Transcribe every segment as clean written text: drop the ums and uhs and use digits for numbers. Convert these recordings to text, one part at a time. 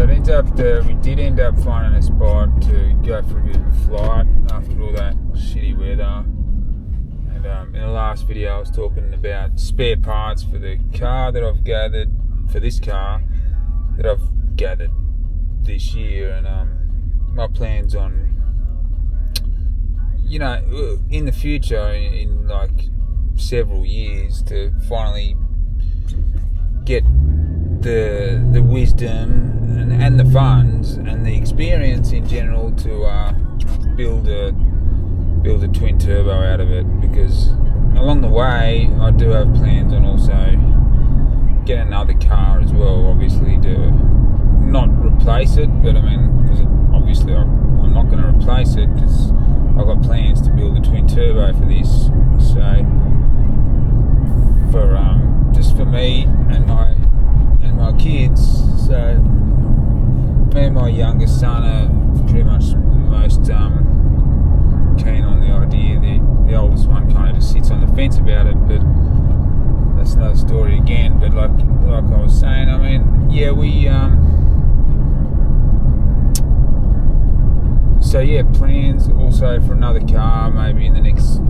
So we did end up finding a spot to go for a bit of a flight after all that shitty weather. And in the last video I was talking about spare parts for the car that I've gathered, for this car that I've gathered this year, and my plans on, you know, in the future, in like several years, to finally get the wisdom and the funds and the experience in general to build a twin turbo out of it, because along the way I do have plans on also getting another car as well, obviously, to not replace it, but I mean, because obviously I'm not going to replace it, because I've got plans to build a twin turbo for this, so for just for me and my kids. So me and my youngest son are pretty much the most keen on the idea. The oldest one kind of just sits on the fence about it, but that's another story again. But like I was saying, I mean, yeah, so yeah, plans also for another car maybe in the next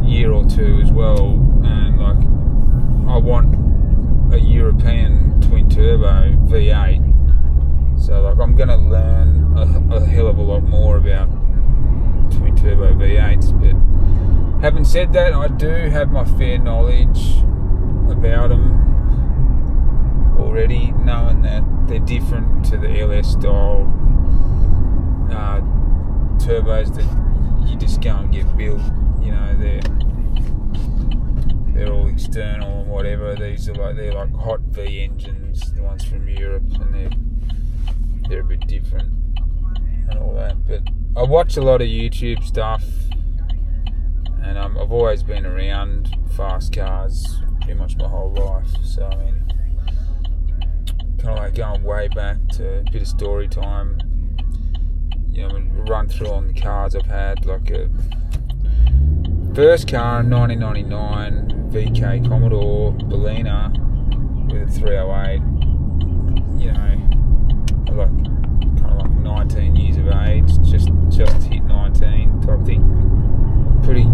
year or two as well, and like I want a European twin turbo V8, so like I'm gonna learn a hell of a lot more about twin turbo V8s. But having said that, I do have my fair knowledge about them already, knowing that they're different to the LS style turbos that you just go and get built. You know, they're all external and whatever. These are they're like hot V engines, the ones from Europe, and they're a bit different and all that. But I watch a lot of YouTube stuff, and I've always been around fast cars pretty much my whole life. So I mean, kind of like going way back to a bit of story time. You know, run through on the cars I've had, like a first car in 1999 VK Commodore Bellina with a 308. You know, like kind of like 19 years of age, just hit 19 type thing. Pretty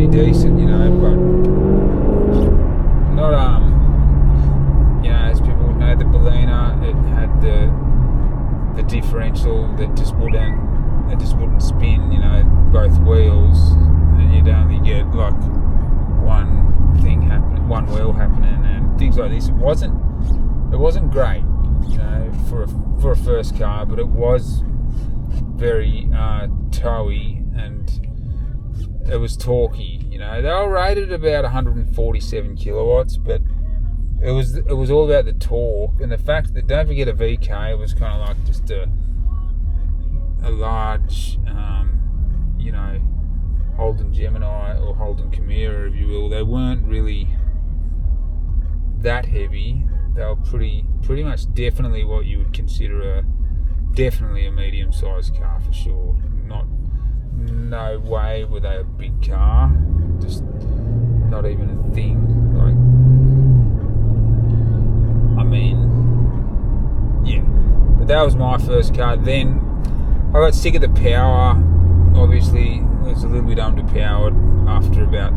decent, you know, but not you know, as people would know, the Bellina, it had the differential that just wouldn't spin, you know, both wheels, and you'd only get like one wheel happening and things like this. It wasn't great, you know, for a first car, but it was very towy and it was torquey. You know, they were rated about 147 kilowatts, but it was all about the torque and the fact that, don't forget, a VK was kind of like just a large, you know, Holden Gemini or Holden Chimera, if you will. They weren't really that heavy. They were pretty much definitely what you would consider definitely a medium-sized car for sure. No way were they a big car. Just not even a thing. Like, I mean, yeah. But that was my first car. Then I got sick of the power. Obviously, it was a little bit underpowered after about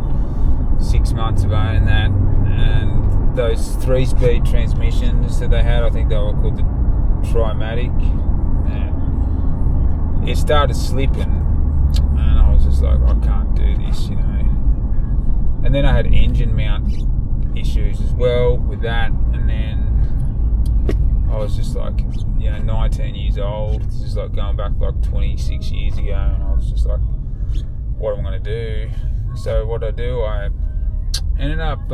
6 months of owning that. And those 3-speed transmissions that they had, I think they were called the Trimatic. And it started slipping, and I was just like, I can't do this, you know. And then I had engine mount issues as well with that, and then I was just like, you know, 19 years old, just like going back like 26 years ago, and I was just like, what am I going to do? So what I do, I ended up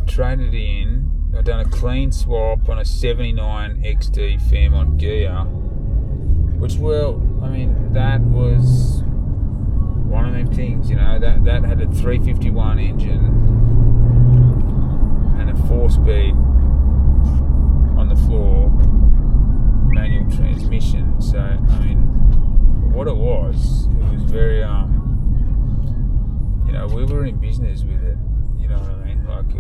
traded in. I've done a clean swap on a 79 XD Fairmont gear, which, well, I mean, that was one of them things, you know, that had a 351 engine and a 4-speed on the floor manual transmission. So I mean, what it was very you know, we were in business with it, you know what I mean, like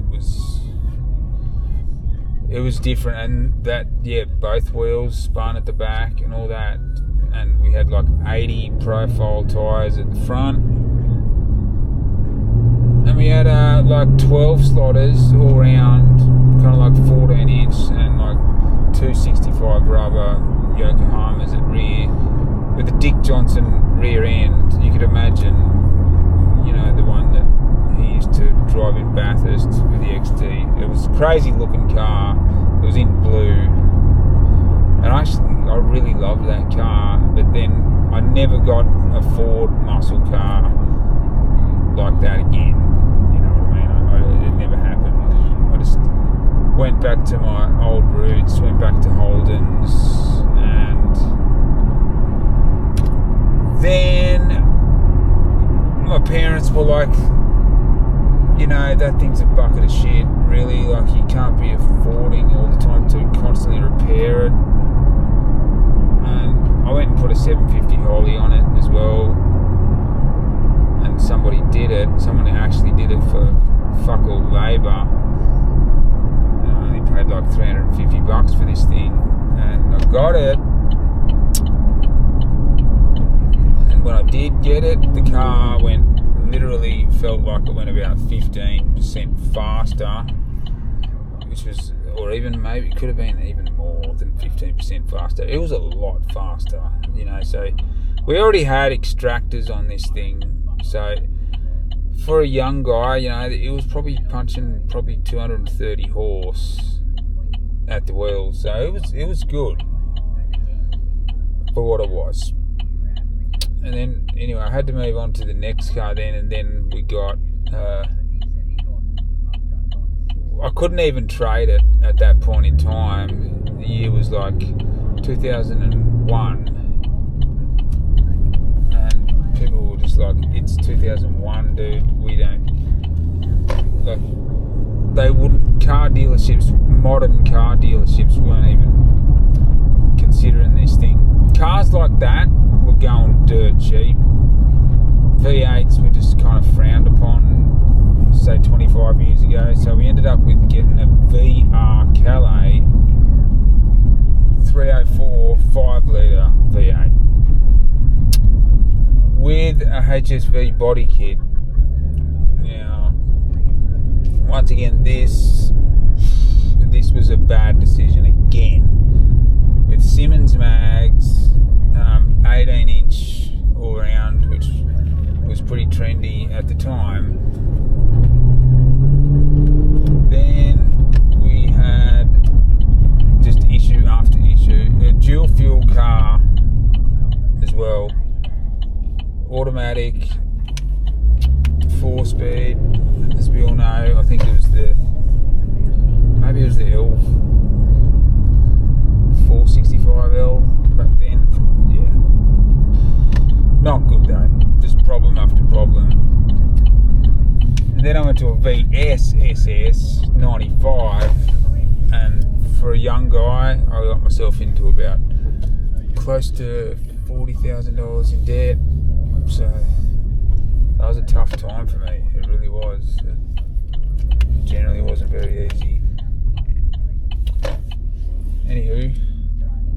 it it was different, and that, both wheels spun at the back and all that, and we had like 80 profile tyres at the front, and we had like 12 slotters all round, kind of like 14 inch, and like 265 rubber Yokohamas at rear, with a Dick Johnson rear end. You could imagine, the one that he used to drive in Bathurst with the XT. It was a crazy looking car. It was in blue, and I really loved that car. But then I never got a Ford muscle car like that again. You know what I mean? It never happened. I just went back to my old roots, went back to Holden's, and then my parents were like, that thing's a bucket of shit, really. Like, you can't be affording all the time to constantly repair it. And I went and put a 750 Holy on it as well, and somebody did it. Someone actually did it for fuck all labour. And I only paid like $350 for this thing, and I got it. And when I did get it, the car literally felt like it went about 15% faster, which was, or even maybe it could have been even more than 15% faster. It was a lot faster, so we already had extractors on this thing, so for a young guy, it was probably punching 230 horse at the wheels, so it was good for what it was. And then, anyway, I had to move on to the next car then, and then we got, I couldn't even trade it at that point in time. The year was like 2001, and people were just like, it's 2001, dude, we don't, like, they wouldn't, modern car dealerships weren't even considering this thing. Cars like that were going dirt cheap. V8s were just kind of frowned upon, say 25 years ago, so we ended up with getting a VR Calais 304 5-litre V8 with a HSV body kit. Now, once again, this was a bad decision again, with Simmons mags, 18 inch all around, which was pretty trendy at the time. Then we had just issue after issue. A dual fuel car as well, automatic, 4-speed, as we all know. I think it was the L 465L back then. Not good though, just problem after problem. And then I went to a VS SS 95, and for a young guy, I got myself into about close to $40,000 in debt. So that was a tough time for me. It really was. It generally wasn't very easy. Anywho,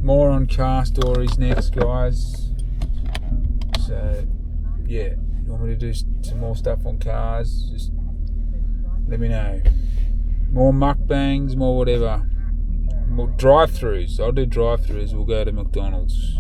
more on car stories next, guys. So, you want me to do some more stuff on cars, just let me know. More mukbangs, more whatever. More drive-thrus. I'll do drive-thrus. We'll go to McDonald's.